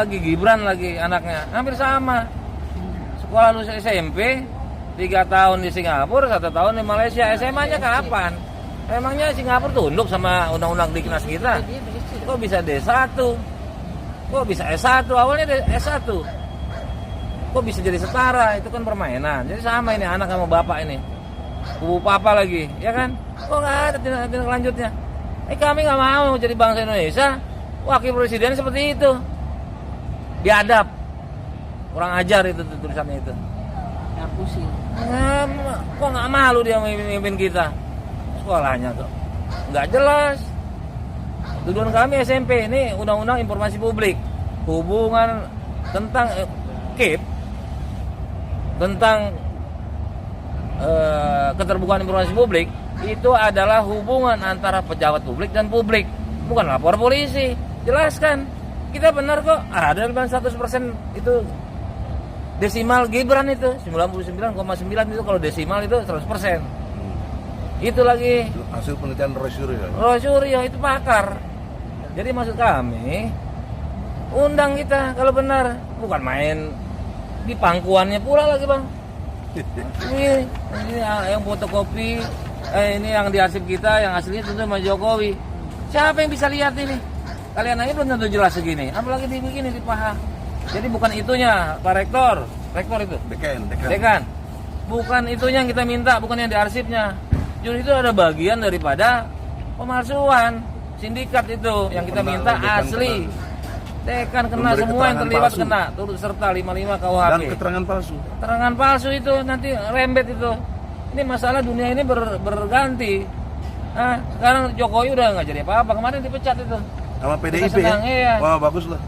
lagi Gibran lagi anaknya, hampir sama. Sekolah lulus SMP, 3 tahun di Singapura, 1 tahun di Malaysia. SMA-nya kapan? Emangnya Singapura tunduk sama undang-undang Diknas kita? Kok bisa D1? Kok bisa S1? Awalnya S1. Kok bisa jadi setara? Itu kan permainan. Jadi sama ini anak sama bapak ini. Kubu papa lagi, ya kan? Kok nggak ada tindak lanjutnya? Kami nggak mau jadi bangsa Indonesia. Wakil presiden seperti itu. Biadab. Kurang ajar itu tulisannya itu. Ya pusing. Kok nggak malu dia memimpin kita? Sekolahnya tuh nggak jelas. Tujuan kami SMP ini Undang-Undang Informasi Publik, hubungan tentang KIP, tentang keterbukaan informasi publik, itu adalah hubungan antara pejabat publik dan publik, bukan lapor polisi. Jelaskan, kita benar kok. Ada 100% itu desimal Gibran itu 99,9 itu, kalau desimal itu 100%. Itu lagi hasil penelitian Roy Suryo. Roy Suryo itu pakar. Jadi maksud kami, undang kita kalau benar, bukan main di pangkuannya pula lagi bang. Ini yang fotokopi, ini yang diarsip kita, yang aslinya tentu sama Jokowi. Siapa yang bisa lihat ini? Kalian aja belum tentu jelas segini, apalagi dibikin di paha. Jadi bukan itunya, Pak Rektor itu. Dekan. Bukan itunya yang kita minta, bukan yang diarsipnya. Justru itu ada bagian daripada pemalsuan sindikat itu yang kita minta asli. Dekan kena, semua yang terlibat palsu. Kena, turut serta 55 KUHP. Dan keterangan palsu. Keterangan palsu itu nanti rembet itu. Ini masalah dunia ini berganti. Sekarang Jokowi udah nggak jadi apa-apa, kemarin dipecat itu. Sama PDIP ya? Iya. Wah bagus lah.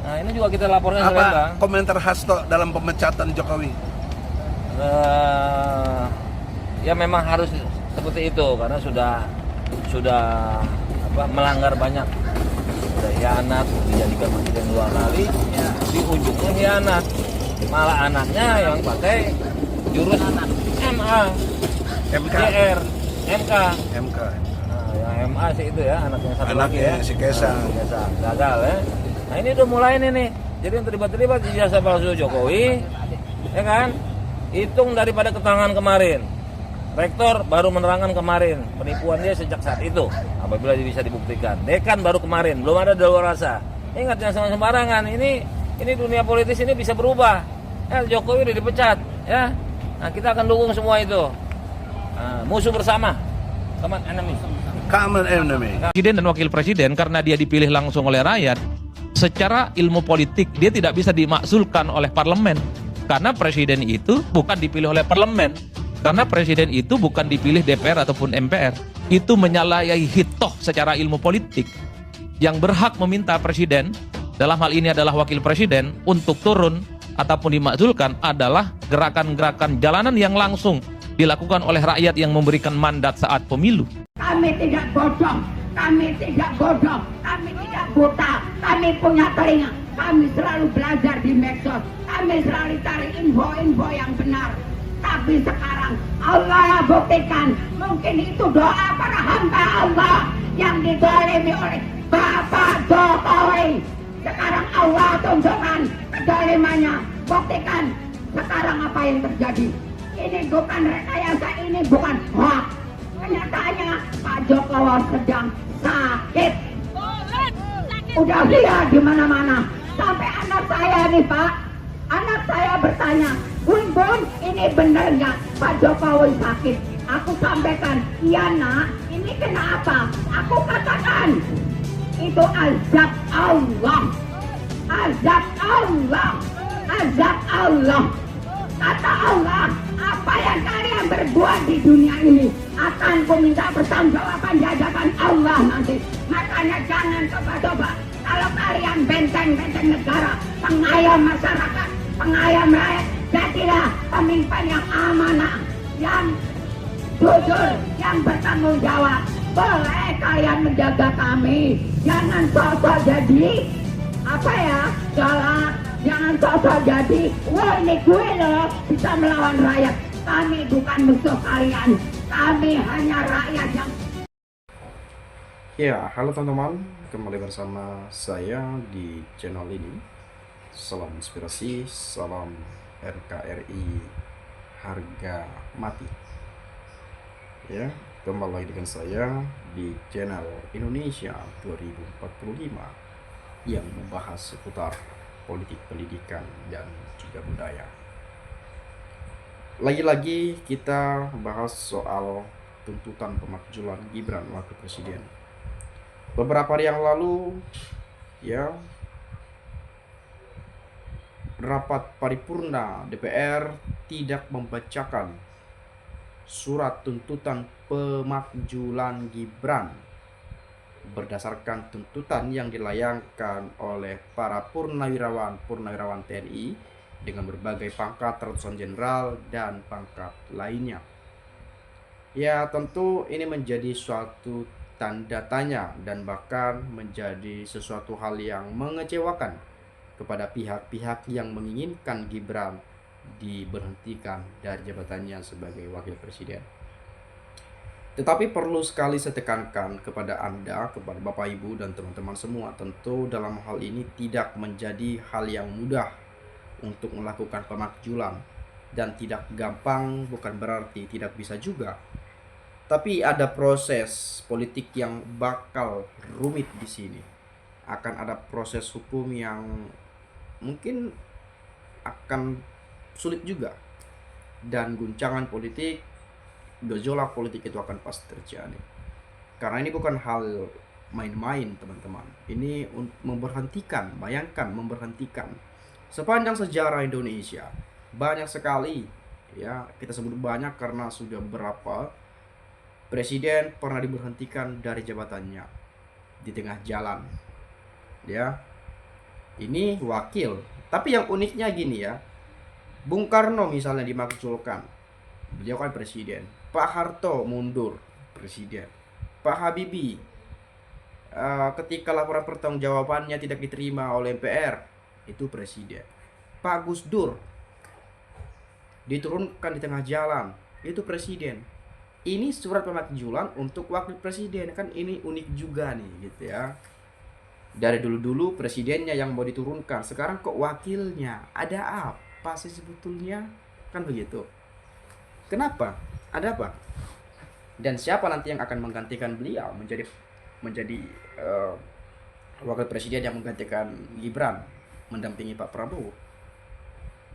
Nah ini juga kita laporkan ke Bang. Komentar Hasto dalam pemecatan Jokowi? Ya memang harus seperti itu karena sudah melanggar banyak. Sudah hianat, dijadikan presiden 2 kali, ya, di ujungnya hianat. Malah anaknya yang pakai jurus MA, MK. JR, MK. Nah, yang MA sih itu ya, anaknya satu lagi ya. Si Kaisang. Gagal ya. Nah ini udah mulai nih. Jadi yang terlibat ijazah palsu Jokowi, ya kan? Hitung daripada keterangan kemarin. Rektor baru menerangkan kemarin penipuan dia sejak saat itu apabila bisa dibuktikan. Dekan baru kemarin, belum ada daluarsa. Ingat jangan sembarangan. Ini dunia politis ini bisa berubah. Jokowi udah dipecat, ya. Nah, kita akan dukung semua itu. Musuh bersama. Common enemy. Presiden dan wakil presiden karena dia dipilih langsung oleh rakyat, secara ilmu politik dia tidak bisa dimakzulkan oleh parlemen. Karena presiden itu bukan dipilih oleh parlemen. Karena presiden itu bukan dipilih DPR ataupun MPR. Itu menyalahi hitoh secara ilmu politik. Yang berhak meminta presiden, dalam hal ini adalah wakil presiden, untuk turun ataupun dimakzulkan adalah gerakan-gerakan jalanan yang langsung dilakukan oleh rakyat yang memberikan mandat saat pemilu. Kami tidak bodoh, kami tidak buta, kami punya telinga. Kami selalu belajar di medsos, kami selalu cari info-info yang benar. Tapi sekarang Allah buktikan, mungkin itu doa para hamba Allah yang dizalimi oleh Bapak Jokowi. Sekarang Allah tunjukkan kezalimannya, buktikan sekarang apa yang terjadi. Ini bukan rekayasa, ini bukan hoax. Kenyataannya Pak Jokowi sedang sakit. Udah lihat di mana-mana. Sampai anak saya nih Pak, anak saya bertanya, Bun, ini benar nggak Pak Jokowi sakit? Aku sampaikan, iya nak, ini kenapa? Aku katakan, itu azab Allah. Azab Allah. Azab Allah. Kata Allah, apa yang kalian berbuat di dunia ini akan ku minta pertanggungjawaban di hadapan Allah nanti. Makanya jangan coba-coba. Kalau kalian benteng-benteng negara, pengayom masyarakat, pengayom rakyat, jadilah pemimpin yang amanah, yang jujur, yang bertanggung jawab. Boleh kalian menjaga kami, jangan sosok jadi galak, jangan sosok jadi wah ini gue loh bisa melawan rakyat. Kami bukan musuh kalian, kami hanya rakyat yang... Ya, halo teman-teman, kembali bersama saya di channel ini. Salam inspirasi, salam NKRI harga mati. Ya, kembali lagi dengan saya di channel Indonesia 2045 yang membahas seputar politik, pendidikan, dan juga budaya. Lagi-lagi kita bahas soal tuntutan pemakzulan Gibran wakil presiden. Beberapa hari yang lalu, ya, rapat paripurna DPR tidak membacakan surat tuntutan pemakzulan Gibran berdasarkan tuntutan yang dilayangkan oleh para purnawirawan TNI dengan berbagai pangkat ratusan jenderal dan pangkat lainnya. Ya, tentu ini menjadi suatu tanda tanya dan bahkan menjadi sesuatu hal yang mengecewakan kepada pihak-pihak yang menginginkan Gibran diberhentikan dari jabatannya sebagai wakil presiden. Tetapi perlu sekali saya tekankan kepada Anda, kepada Bapak Ibu dan teman-teman semua, tentu dalam hal ini tidak menjadi hal yang mudah untuk melakukan pemakzulan, dan tidak gampang bukan berarti tidak bisa juga. Tapi ada proses politik yang bakal rumit di sini. Akan ada proses hukum yang mungkin akan sulit juga, dan guncangan politik, gejolak politik itu akan pasti terjadi. Karena ini bukan hal main-main, teman-teman. Ini memberhentikan, bayangkan memberhentikan. Sepanjang sejarah Indonesia banyak sekali, ya, kita sebut banyak karena sudah berapa presiden pernah diberhentikan dari jabatannya di tengah jalan. Ya, ini wakil. Tapi yang uniknya gini ya, Bung Karno misalnya dimakzulkan, beliau kan presiden. Pak Harto mundur, presiden. Pak Habibie ketika laporan pertanggungjawabannya tidak diterima oleh MPR, itu presiden. Pak Gus Dur diturunkan di tengah jalan, itu presiden. Ini surat pemakzulan untuk wakil presiden, kan ini unik juga nih gitu ya. Dari dulu-dulu presidennya yang mau diturunkan, sekarang kok wakilnya? Ada apa sih sebetulnya? Kan begitu. Kenapa? Ada apa? Dan siapa nanti yang akan menggantikan beliau menjadi wakil presiden yang menggantikan Gibran mendampingi Pak Prabowo?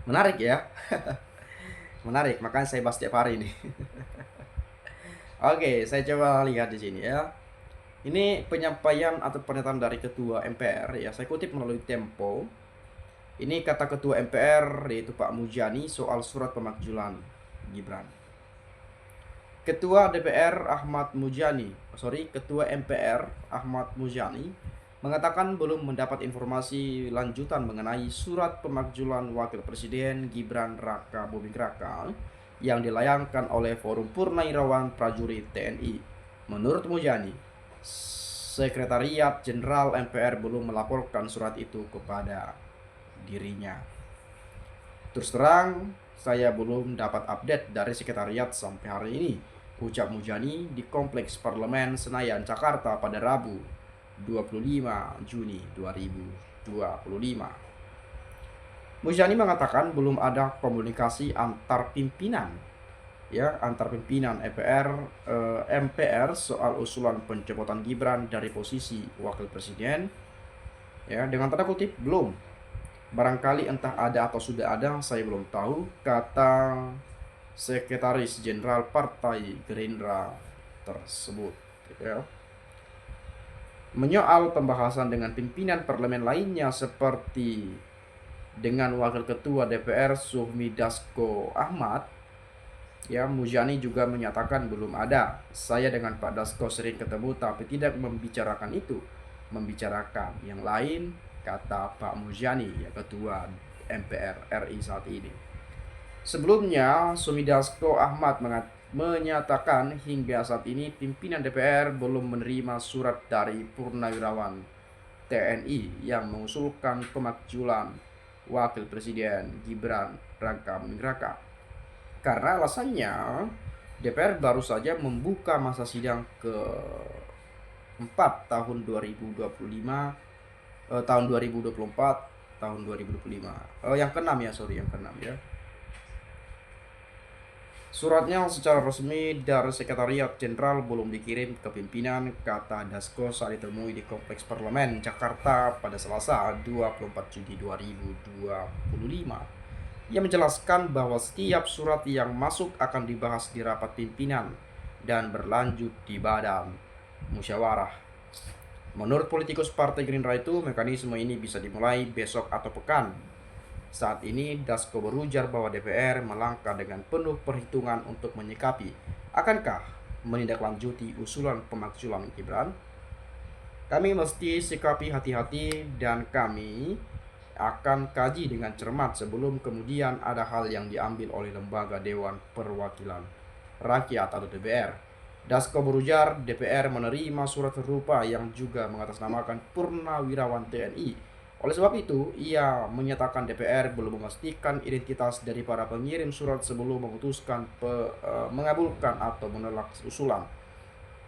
Menarik ya. Menarik, makanya saya bahas setiap hari ini. Oke, saya coba lihat di sini ya. Ini penyampaian atau pernyataan dari Ketua MPR ya, saya kutip melalui Tempo. Ini kata Ketua MPR yaitu Pak Muzani soal surat pemakzulan Gibran. Ketua MPR Ahmad Muzani mengatakan belum mendapat informasi lanjutan mengenai surat pemakzulan wakil presiden Gibran Raka Buming Raka yang dilayangkan oleh Forum Purnawirawan Prajurit TNI. Menurut Muzani, Sekretariat Jenderal MPR belum melaporkan surat itu kepada dirinya. Terus terang, saya belum dapat update dari sekretariat sampai hari ini, ucap Muzani di Kompleks Parlemen Senayan, Jakarta pada Rabu 25 Juni 2025. Muzani mengatakan belum ada komunikasi antar pimpinan MPR soal usulan pencopotan Gibran dari posisi wakil presiden. Ya, dengan tanda kutip belum. Barangkali entah ada atau sudah ada, saya belum tahu, kata Sekretaris Jenderal Partai Gerindra tersebut. Ya. Menyoal pembahasan dengan pimpinan parlemen lainnya seperti dengan Wakil Ketua DPR Suhmi Dasko Ahmad, ya, Muzani juga menyatakan belum ada. Saya dengan Pak Dasko sering ketemu tapi tidak membicarakan itu, membicarakan yang lain, kata Pak Muzani, ya, Ketua MPR RI saat ini. Sebelumnya, Suhmi Dasko Ahmad menyatakan hingga saat ini pimpinan DPR belum menerima surat dari purnawirawan TNI yang mengusulkan pemakzulan wakil presiden Gibran Raka Buming Raka. Karena alasannya DPR baru saja membuka masa sidang ke-4 tahun 2024 tahun 2025. Yang keenam ya, sorry, yang keenam ya. Suratnya secara resmi dari Sekretariat Jenderal belum dikirim ke pimpinan, kata Dasko saat ditemui di Kompleks Parlemen Jakarta pada Selasa 24 Juni 2025. Ia menjelaskan bahwa setiap surat yang masuk akan dibahas di rapat pimpinan dan berlanjut di badan musyawarah. Menurut politikus Partai Gerindra itu, mekanisme ini bisa dimulai besok atau pekan. Saat ini, Dasko berujar bahwa DPR melangkah dengan penuh perhitungan untuk menyikapi akankah menindaklanjuti usulan pemakzulan Gibran. Kami mesti sikapi hati-hati dan kami akan kaji dengan cermat sebelum kemudian ada hal yang diambil oleh lembaga Dewan Perwakilan Rakyat atau DPR. Dasko berujar DPR menerima surat serupa yang juga mengatasnamakan purnawirawan TNI. Oleh sebab itu, ia menyatakan DPR belum memastikan identitas dari para pengirim surat sebelum memutuskan mengabulkan atau menolak usulan.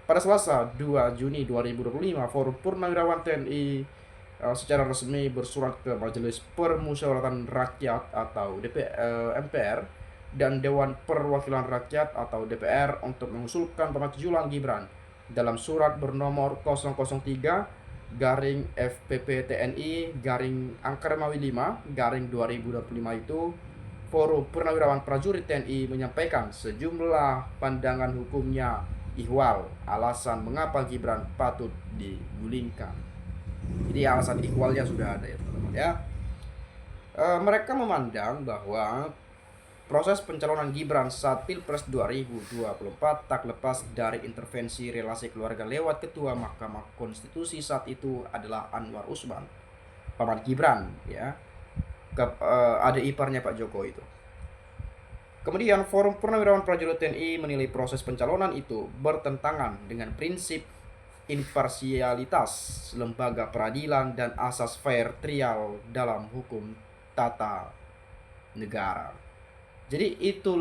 Pada Selasa 2 Juni 2025, Forum Purnawirawan TNI secara resmi bersurat ke Majelis Permusyawaratan Rakyat atau MPR dan Dewan Perwakilan Rakyat atau DPR untuk mengusulkan pemakzulan Gibran. Dalam surat bernomor 003 garing FPP TNI garing Angkarmawi 5 garing 2025 itu, Forum Purnawirawan Prajurit TNI menyampaikan sejumlah pandangan hukumnya ihwal alasan mengapa Gibran patut digulingkan. Jadi alasan ihwalnya sudah ada ya teman-teman ya. Mereka memandang bahwa proses pencalonan Gibran saat Pilpres 2024 tak lepas dari intervensi relasi keluarga lewat Ketua Mahkamah Konstitusi saat itu adalah Anwar Usman, paman Gibran ya, adik iparnya Pak Jokowi itu. Kemudian Forum Purnawirawan Prajurit TNI menilai proses pencalonan itu bertentangan dengan prinsip imparsialitas lembaga peradilan dan asas fair trial dalam hukum tata negara. Jadi itu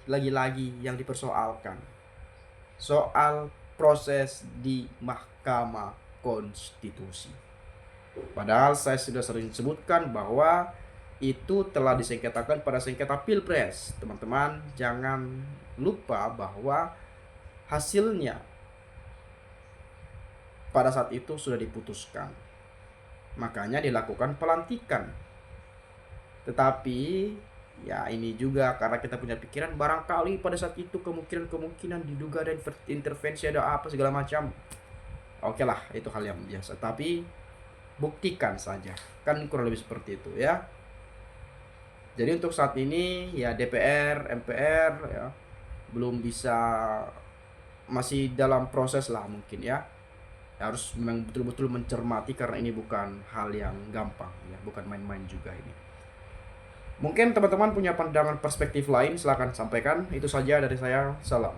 lagi-lagi yang dipersoalkan soal proses di Mahkamah Konstitusi. Padahal saya sudah sering sebutkan bahwa itu telah disengketakan pada sengketa Pilpres. Teman-teman jangan lupa bahwa hasilnya pada saat itu sudah diputuskan. Makanya dilakukan pelantikan. Tetapi ya ini juga karena kita punya pikiran barangkali pada saat itu kemungkinan diduga ada intervensi, ada apa segala macam. Oke lah, itu hal yang biasa. Tapi buktikan saja, kan kurang lebih seperti itu ya. Jadi untuk saat ini ya DPR, MPR ya belum bisa, masih dalam proses lah mungkin ya. Harus memang betul-betul mencermati karena ini bukan hal yang gampang ya, bukan main-main juga ini. Mungkin teman-teman punya pandangan perspektif lain, silahkan sampaikan. Itu saja dari saya. Salam.